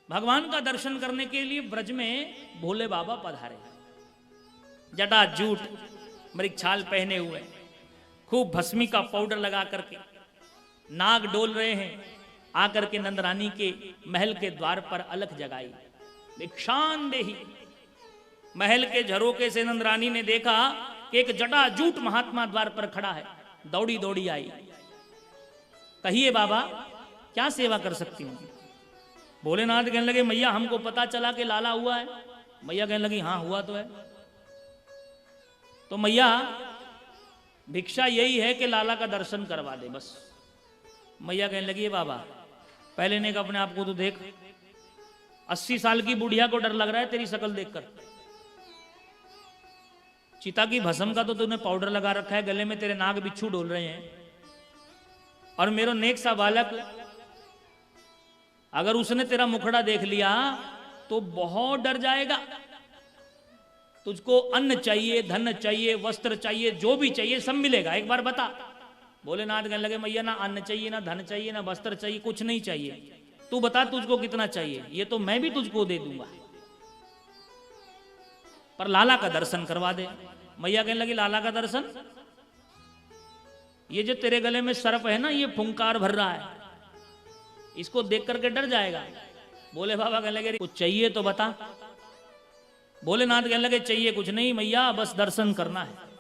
भगवान का दर्शन करने के लिए ब्रज में भोले बाबा पधारे। जटा जूट मृगछाल पहने हुए, खूब भस्मी का पाउडर लगा करके नाग डोल रहे हैं। आकर के नंदरानी के महल के द्वार पर अलख जगाई, भिक्षान देही। महल के झरोके से नंदरानी ने देखा कि एक जटा जूट महात्मा द्वार पर खड़ा है। दौड़ी दौड़ी आई, कहिए बाबा क्या सेवा कर सकती हूं। भोलेनाथ कहने लगे मैया हमको पता चला कि लाला हुआ है। मैया कहने लगी हाँ हुआ तो है। तो मैया भिक्षा यही है कि लाला का दर्शन करवा दे बस। मैया कहने लगी बाबा पहले ने अपने आप को तो देख, 80 साल की बुढ़िया को डर लग रहा है तेरी शकल देखकर। चिता की भस्म का तो तूने पाउडर लगा रखा है, गले में तेरे नाग बिच्छू डोल रहे हैं, और मेरो नेक सा बालक अगर उसने तेरा मुखड़ा देख लिया तो बहुत डर जाएगा। तुझको अन्न चाहिए, धन चाहिए, वस्त्र चाहिए, जो भी चाहिए सब मिलेगा, एक बार बता। भोलेनाथ कहने लगे मैया ना अन्न चाहिए, ना धन चाहिए, ना वस्त्र चाहिए, कुछ नहीं चाहिए। तू बता तुझको कितना चाहिए, ये तो मैं भी तुझको दे दूंगा, पर लाला का दर्शन करवा दे। मैया कहने लगी लाला का दर्शन, ये जो तेरे गले में सर्प है ना ये फुंकार भर रहा है, इसको देख करके डर जाएगा। बोले बाबा कहने लगे कुछ चाहिए तो बता। भोलेनाथ कहने लगे चाहिए कुछ नहीं मैया, बस दर्शन करना है।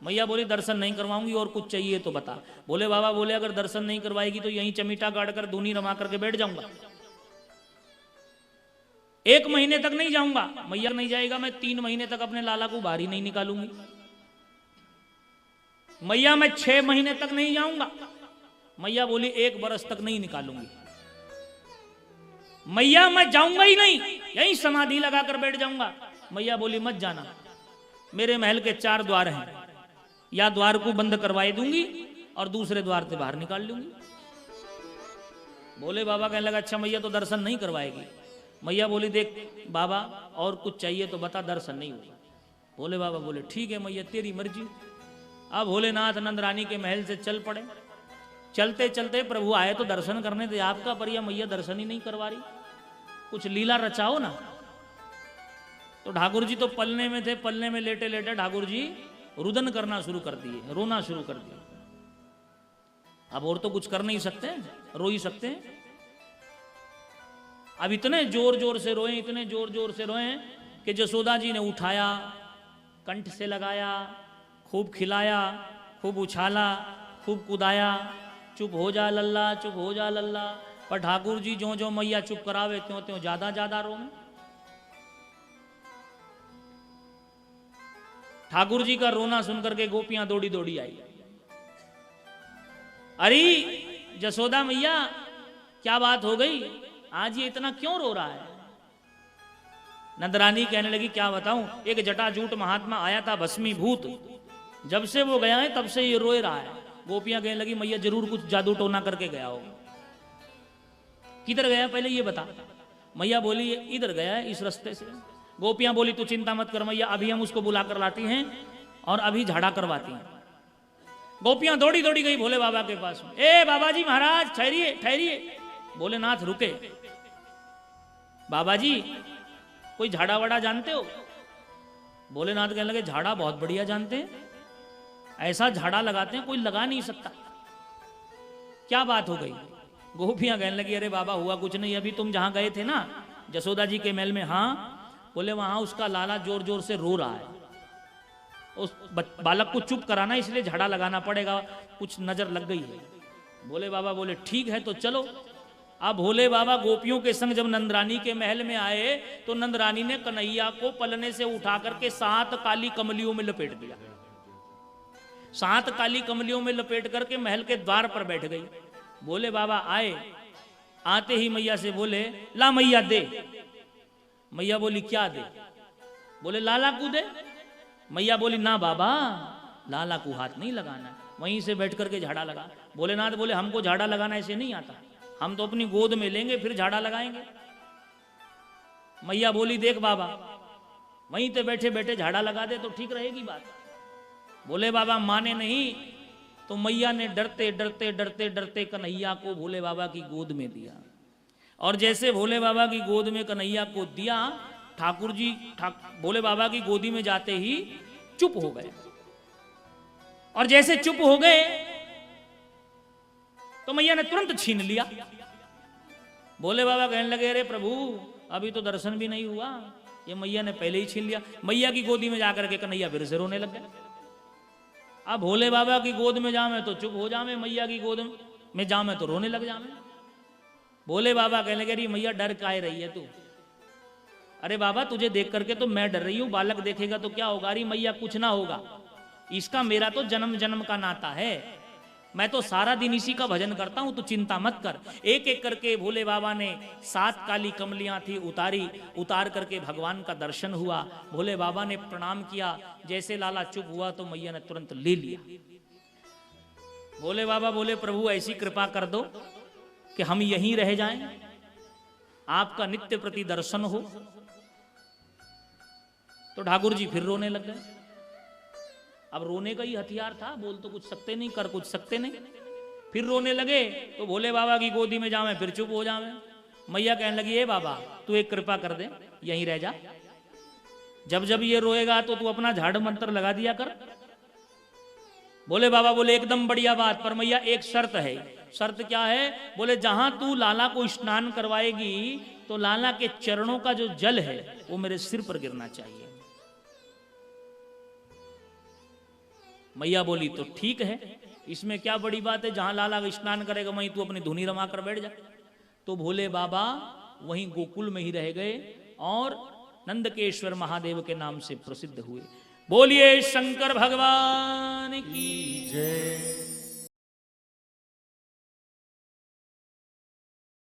मैया बोली दर्शन नहीं करवाऊंगी, और कुछ चाहिए तो बता। बोले बाबा बोले अगर दर्शन नहीं करवाएगी तो यहीं चमीटा गाड़ कर दूनी रमा करके बैठ जाऊंगा, 1 महीने तक नहीं जाऊंगा। मैया नहीं जाएगा, मैं 3 महीने तक अपने लाला को बाहर ही नहीं निकालूंगी। मैया मैं 6 महीने तक नहीं जाऊंगा। मैया बोली 1 बरस तक नहीं निकालूंगी। मैया मैं जाऊंगा ही नहीं, यहीं समाधि लगाकर बैठ जाऊंगा। मैया बोली मत जाना, मेरे महल के 4 द्वार हैं, या द्वार को बंद करवाई दूंगी और दूसरे द्वार से बाहर निकाल लूंगी। बोले बाबा कहने लगा अच्छा मैया तो दर्शन नहीं करवाएगी। मैया बोली देख बाबा और कुछ चाहिए तो बता, दर्शन नहीं होगा। भोले बाबा बोले ठीक है मैया तेरी मर्जी। अब भोलेनाथ नंदरानी के महल से चल पड़े। चलते चलते प्रभु आए तो दर्शन करने दे आपका, पर यह मैया दर्शन ही नहीं करवा रही, कुछ लीला रचाओ ना। तो ठाकुर जी तो पलने में थे, पलने में लेटे लेटे ठाकुर जी रुदन करना शुरू कर दिए, रोना शुरू कर दिए। अब और तो कुछ कर नहीं सकते, रो ही सकते हैं। अब इतने जोर जोर से रोए, इतने जोर जोर से रोए कि जसोदा जी ने उठाया, कंठ से लगाया, खूब खिलाया, खूब उछाला, खूब कुदाया, चुप हो जा लल्ला, चुप हो जा लल्ला। पर ठाकुर जी जो जो मैया चुप करावे त्यों त्यों ज्यादा ज्यादा रोए। ठाकुर जी का रोना सुनकर के गोपियां दौड़ी दौड़ी आई। अरे जसोदा मैया क्या बात हो गई, आज ये इतना क्यों रो रहा है। नंदरानी कहने लगी क्या बताऊं, एक जटाजूट महात्मा आया था भस्मीभूत, जब से वो गया है तब से ये रोए रहा है। गोपियां कहने लगी मैया जरूर कुछ जादू टोना करके गया हो। किधर गया पहले ये बता। मैया बोली इधर गया है इस रास्ते से। गोपियां बोली तू चिंता मत कर मैया, अभी हम उसको बुला कर लाती हैं और अभी झाड़ा करवाती हैं। गोपियां दौड़ी दौड़ी गई भोले बाबा के पास में। ए बाबा जी महाराज ठहरिए ठहरिए। भोलेनाथ रुके। बाबा जी कोई झाड़ा वाड़ा जानते हो। भोलेनाथ कहने लगे झाड़ा बहुत बढ़िया जानते हैं, ऐसा झाड़ा लगाते हैं कोई लगा नहीं सकता। क्या बात हो गई। गोपियां कहने लगी अरे बाबा हुआ कुछ नहीं, अभी तुम जहां गए थे ना जसोदा जी के महल में। हाँ बोले वहां उसका लाला जोर जोर से रो रहा है, उस बालक को चुप कराना इसलिए झाड़ा लगाना पड़ेगा, कुछ नजर लग गई है। भोले बाबा बोले ठीक है तो चलो। अब भोले बाबा गोपियों के संग जब नंदरानी के महल में आए तो नंदरानी ने कन्हैया को पलने से उठा करके 7 काली कमलियों में लपेट दिया। 7 काली कमलियों में लपेट करके महल के द्वार पर बैठ गई। भोले बाबा आए, आते ही मैया से बोले ला मैया दे। मैया बोली क्या दे। बोले लाला को दे। मैया बोली ना बाबा लाला को हाथ नहीं लगाना, वहीं से बैठ करके झाड़ा लगा। भोलेनाथ बोले हमको झाड़ा लगाना ऐसे नहीं आता, हम तो अपनी गोद में लेंगे फिर झाड़ा लगाएंगे। मैया बोली देख बाबा वहीं पे बैठे बैठे झाड़ा लगा दे तो ठीक रहेगी बात। भोले बाबा माने नहीं तो मैया ने डरते डरते डरते डरते कन्हैया को भोले बाबा की गोद में दिया। और जैसे भोले बाबा की गोद में कन्हैया को दिया, ठाकुर जी भोले बाबा की गोदी में जाते ही चुप हो गए। और जैसे चुप हो गए तो मैया ने तुरंत छीन लिया। भोले बाबा कहने लगे, अरे प्रभु अभी तो दर्शन भी नहीं हुआ, ये मैया ने पहले ही छीन लिया। मैया की गोदी में जाकर के कन्हैया फिर से रोने लग गए। अब भोले बाबा की गोद में जामे तो चुप हो जामे, मैया की गोद में जामे तो रोने लग जामे। भोले बाबा कहने लगे, मैया डर काहे रही है तू? अरे बाबा तुझे देख करके तो मैं डर रही हूं, बालक देखेगा तो क्या होगा? अरे मैया कुछ ना होगा, इसका मेरा तो जन्म जन्म का नाता है, मैं तो सारा दिन इसी का भजन करता हूं, तू चिंता मत कर। एक एक करके भोले बाबा ने 7 काली कमलियां थी उतार करके भगवान का दर्शन हुआ। भोले बाबा ने प्रणाम किया। जैसे लाला चुप हुआ तो मैया ने तुरंत ले लिया। भोले बाबा बोले, प्रभु ऐसी कृपा कर दो कि हम यहीं रह जाएं, आपका नित्य प्रति दर्शन हो। तो ठाकुर जी फिर रोने लग गए। अब रोने का ही हथियार था, बोल तो कुछ सकते नहीं, कर कुछ सकते नहीं। फिर रोने लगे तो भोले बाबा की गोदी में जावे फिर चुप हो जावे। मैया कहने लगी, ए बाबा तू एक कृपा कर दे, यहीं रह जा, जब जब ये रोएगा तो तू अपना झाड़ मंत्र लगा दिया कर। भोले बाबा बोले, एकदम बढ़िया बात, पर मैया एक शर्त है। शर्त क्या है? बोले, जहां तू लाला को स्नान करवाएगी तो लाला के चरणों का जो जल है वो मेरे सिर पर गिरना चाहिए। मैया बोली, तो ठीक है, इसमें क्या बड़ी बात है, जहां लाला स्नान करेगा वहीं तू अपनी धुनी रमा कर बैठ जा। तो भोले बाबा वहीं गोकुल में ही रह गए और नंदकेश्वर महादेव के नाम से प्रसिद्ध हुए। बोलिए शंकर भगवान की जय।